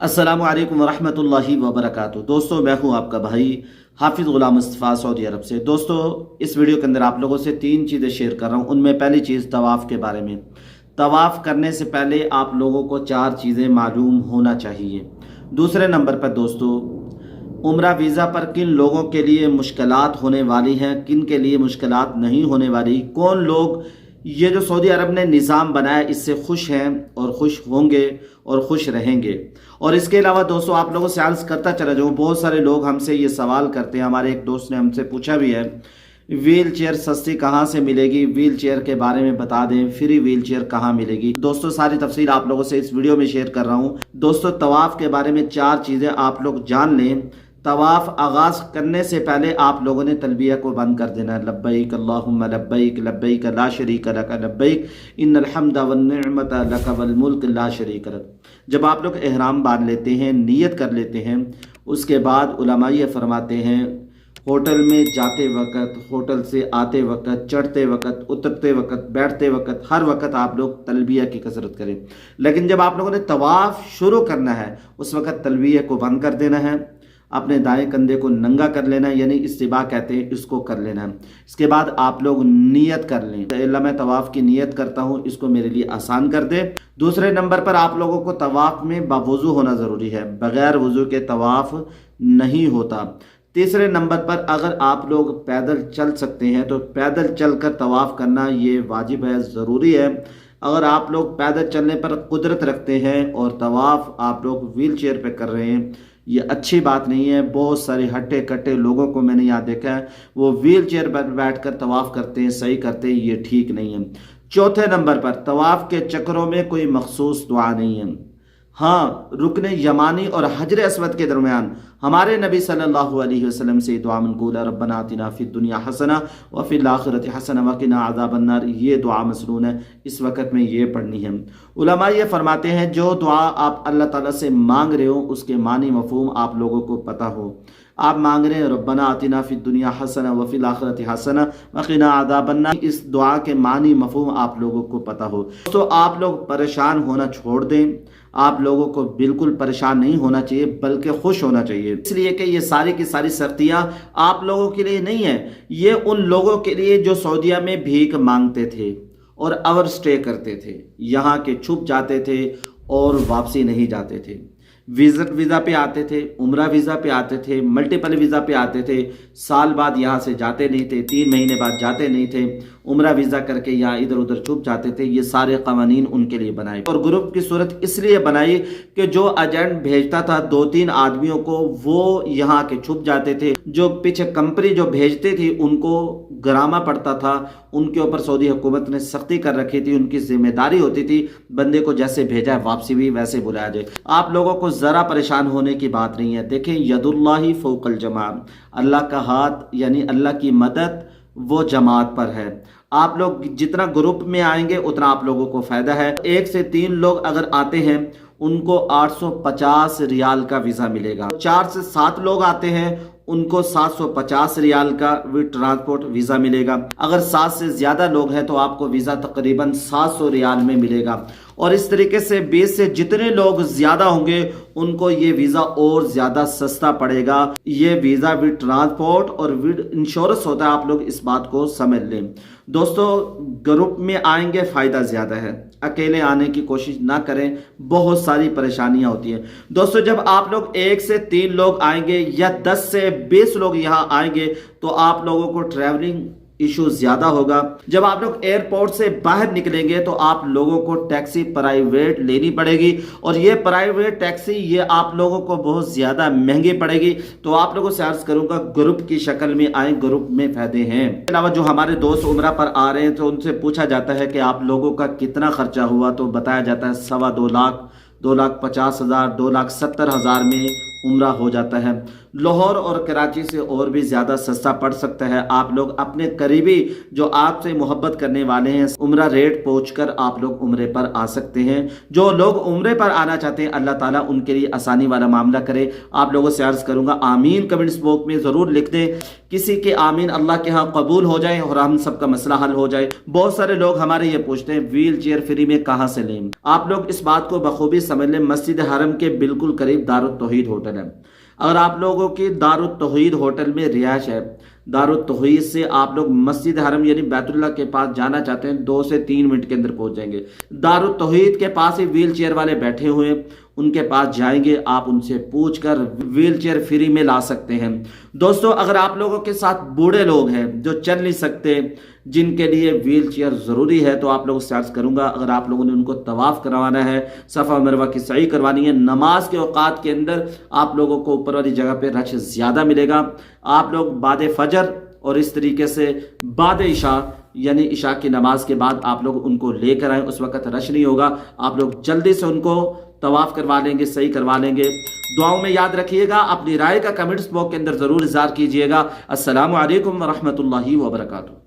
अस्सलामु अलैकुम वरहमतुल्लाहि वबरकातुहू। दोस्तों, मैं हूं आपका भाई हाफिज़ गुलाम मुस्तफ़ा सऊदी अरब से। दोस्तों, इस वीडियो के अंदर आप लोगों से 3 चीज़ें शेयर कर रहा हूं। उनमें पहली चीज़ तवाफ़ के बारे में। तवाफ़ करने से पहले आप लोगों को 4 चीज़ें मालूम होना चाहिए। दूसरे नंबर पर दोस्तों, उम्रा वीज़ा पर किन लोगों के लिए मुश्किलात होने वाली हैं, किन के लिए मुश्किलात नहीं होने वाली, कौन लोग ये जो सऊदी अरब ने निज़ाम बनाया इससे खुश हैं और खुश होंगे और खुश रहेंगे। और इसके अलावा दोस्तों, आप लोगों से अर्ज़ करता चला जाऊँ, बहुत सारे लोग हमसे ये सवाल करते हैं। हमारे एक दोस्त ने हमसे पूछा भी है, व्हील चेयर सस्ती कहाँ से मिलेगी, व्हील चेयर के बारे में बता दें, फ्री व्हील चेयर कहाँ मिलेगी। दोस्तों, सारी तफसील आप लोगों से इस वीडियो में शेयर कर रहा हूँ। दोस्तों, तवाफ़ के बारे में 4 चीज़ें आप लोग जान लें। तवाफ़ आगाज़ करने से पहले आप लोगों ने तलबिया को बंद कर देना है। लब्बैक अल्लाहुम्मा लब्बैक लब्बैक ला शरीक लक लब्बैक इन्नल हम्दा वन निअमत लक वल मुल्क ला शरीक लक। जब आप लोग एहराम बांध लेते हैं, नियत कर लेते हैं, उसके बाद उलमा ये फरमाते हैं, होटल में जाते वक्त, होटल से आते वक्त, चढ़ते वक्त, उतरते वक्त, बैठते वक्त, हर वक्त आप लोग तलबिया की कसरत करें। लेकिन जब आप लोगों ने तवाफ़ शुरू करना है, उस वक्त तलबिया को बंद कर देना है, अपने दाएं कंधे को नंगा कर लेना है, यानी इस्तिबा कहते हैं, इसको कर लेना है। इसके बाद आप लोग नियत कर लें, अल्लाह मैं तवाफ़ की नियत करता हूँ, इसको मेरे लिए आसान कर दे। दूसरे नंबर पर आप लोगों को तवाफ़ में बावुज़ू होना ज़रूरी है, बग़ैर वज़ू के तवाफ़ नहीं होता। तीसरे नंबर पर अगर आप लोग पैदल चल सकते हैं तो पैदल चलकर तवाफ़ करना ये वाजिब है, ज़रूरी है। अगर आप लोग पैदल चलने पर कुदरत रखते हैं और तवाफ़ आप लोग व्हील चेयर पर कर रहे हैं, ये अच्छी बात नहीं है। बहुत सारे हट्टे कट्टे लोगों को मैंने यहाँ देखा है, वो व्हील चेयर पर बैठ कर तवाफ़ करते हैं, सही करते हैं, ये ठीक नहीं है। चौथे नंबर पर तवाफ़ के चक्रों में कोई मखसूस दुआ नहीं है। हाँ, रुकने यमानी और हजर अस्वद के दरमियान हमारे नबी सल्लल्लाहु अलैहि वसल्लम से दुआ मनकूला रब्बना आतिना फिद दुनिया हसना व फिल आखिरति हसना व क़िना अज़ाबन नार, ये दुआ मसनून है, इस वक्त में ये पढ़नी है। उलमा ये फरमाते हैं, जो दुआ आप अल्लाह ताला से मांग रहे हो उसके मानी मफ़हूम आप लोगों को पता हो। आप मांग रहे हैं रब्बना आतिना फिद दुनिया हसना व फिल आखिरति हसना व क़िना अज़ाबन नार, इस दुआ के मानी मफ़हूम आप लोगों को पता हो। तो आप लोग परेशान होना छोड़ दें। आप लोगों को बिल्कुल परेशान नहीं होना चाहिए, बल्कि खुश होना चाहिए, इसलिए कि ये सारी की सारी सख्तियां आप लोगों के लिए नहीं है, ये उन लोगों के लिए जो सऊदीया में भीख मांगते थे और ओवर स्टे करते थे, यहाँ के छुप जाते थे और वापसी नहीं जाते थे। विजिट वीज़ा पे आते थे, उम्रा वीज़ा पे आते थे, मल्टीपल वीज़ा पे आते थे, साल बाद यहाँ से जाते नहीं थे, 3 महीने बाद जाते नहीं थे, उम्रा वीज़ा करके यहाँ इधर उधर छुप जाते थे। ये सारे कवानीन उनके लिए बनाए और ग्रुप की सूरत इसलिए बनाई कि जो एजेंट भेजता था 2-3 आदमियों को, वो यहाँ के छुप जाते थे। जो पीछे कंपनी जो भेजते थी उनको गरामा पड़ता था, उनके ऊपर सऊदी हुकूमत ने सख्ती कर रखी थी, उनकी जिम्मेदारी होती थी बंदे को जैसे भेजा है वापसी भी वैसे बुलाया जाए। आप लोगों को ज़रा परेशान होने की बात नहीं है। देखें, यदुल्लाहि फौकल जमा, अल्लाह का हाथ यानी अल्लाह की मदद वो जमात पर है। आप लोग जितना ग्रुप में आएंगे उतना आप लोगों को फ़ायदा है। 1 से 3 लोग अगर आते हैं उनको 850 रियाल का वीज़ा मिलेगा। 4 से 7 लोग आते हैं उनको 750 रियाल का विद ट्रांसपोर्ट वीज़ा मिलेगा। अगर 7 से ज़्यादा लोग हैं तो आपको वीज़ा तकरीबन 700 रियाल में मिलेगा। और इस तरीके से 20 से जितने लोग ज़्यादा होंगे उनको ये वीज़ा और ज़्यादा सस्ता पड़ेगा। ये वीज़ा विद ट्रांसपोर्ट और विद इंश्योरेंस होता है, आप लोग इस बात को समझ लें। दोस्तों, ग्रुप में आएंगे फ़ायदा ज़्यादा है, अकेले आने की कोशिश ना करें, बहुत सारी परेशानियां होती हैं। दोस्तों, जब आप लोग 1 से 3 लोग आएंगे या 10 से 20 लोग यहाँ आएंगे तो आप लोगों को ट्रैवलिंग इशू ज़्यादा होगा। जब आप लोग एयरपोर्ट से बाहर निकलेंगे तो आप लोगों को टैक्सी प्राइवेट लेनी पड़ेगी और ये प्राइवेट टैक्सी ये आप लोगों को बहुत ज़्यादा महंगी पड़ेगी। तो आप लोगों से अर्ज़ करूँगा, ग्रुप की शक्ल में आए, ग्रुप में फ़ायदे हैं। इसके अलावा जो हमारे दोस्त उम्रा पर आ रहे हैं तो उनसे पूछा जाता है कि आप लोगों का कितना खर्चा हुआ, तो बताया जाता है 2.25 लाख, 2,50,000, 2,70,000 में उम्रा हो जाता है। लाहौर और कराची से और भी ज़्यादा सस्ता पड़ सकता है। आप लोग अपने करीबी जो आपसे मोहब्बत करने वाले हैं उम्रा रेट पहुंचकर आप लोग उम्रे पर आ सकते हैं। जो लोग उम्रे पर आना चाहते हैं अल्लाह ताला उनके लिए आसानी वाला मामला करे। आप लोगों से अर्ज़ करूंगा आमीन कमेंट्स बॉक्स में ज़रूर लिख दें। किसी के आमीन अल्लाह के यहाँ कबूल हो जाए और हम सबका मसला हल हो जाए। बहुत सारे लोग हमारे ये पूछते हैं व्हील चेयर फ्री में कहाँ से लें। आप लोग इस बात को बखूबी समझ लें, मस्जिद हरम के बिल्कुल करीब दारुत तौहीद होटल है। अगर आप लोगों की दारुत तौहीद होटल में रिहाइश है, दारुत तौहीद से आप लोग मस्जिद हरम यानी बैतुल्लाह के पास जाना चाहते हैं 2 से 3 मिनट के अंदर पहुंच जाएंगे। दारुत तौहीद के पास ही व्हील चेयर वाले बैठे हुए हैं, उनके पास जाएंगे, आप उनसे पूछकर व्हील चेयर फ्री में ला सकते हैं। दोस्तों अगर आप लोगों के साथ बूढ़े लोग हैं जो चल नहीं सकते, जिनके लिए व्हील चेयर ज़रूरी है, तो आप लोगों से अर्ज़ करूंगा अगर आप लोगों ने उनको तवाफ़ करवाना है, सफ़ा मरवा की सही करवानी है, नमाज के औकात के अंदर आप लोगों को ऊपर वाली जगह पे रश ज़्यादा मिलेगा। आप लोग बाद फजर और इस तरीके से बाद इशा यानी इशा की नमाज के बाद आप लोग उनको लेकर आए, उस वक्त रश नहीं होगा। आप लोग जल्दी से उनको तवाफ़ करवा लेंगे, सही करवा लेंगे। दुआओं में याद रखिएगा, अपनी राय का कमेंट्स बॉक्स के अंदर ज़रूर इज़हार कीजिएगा। अस्सलामु अलैकुम व रहमतुल्लाहि व बरकातुहू।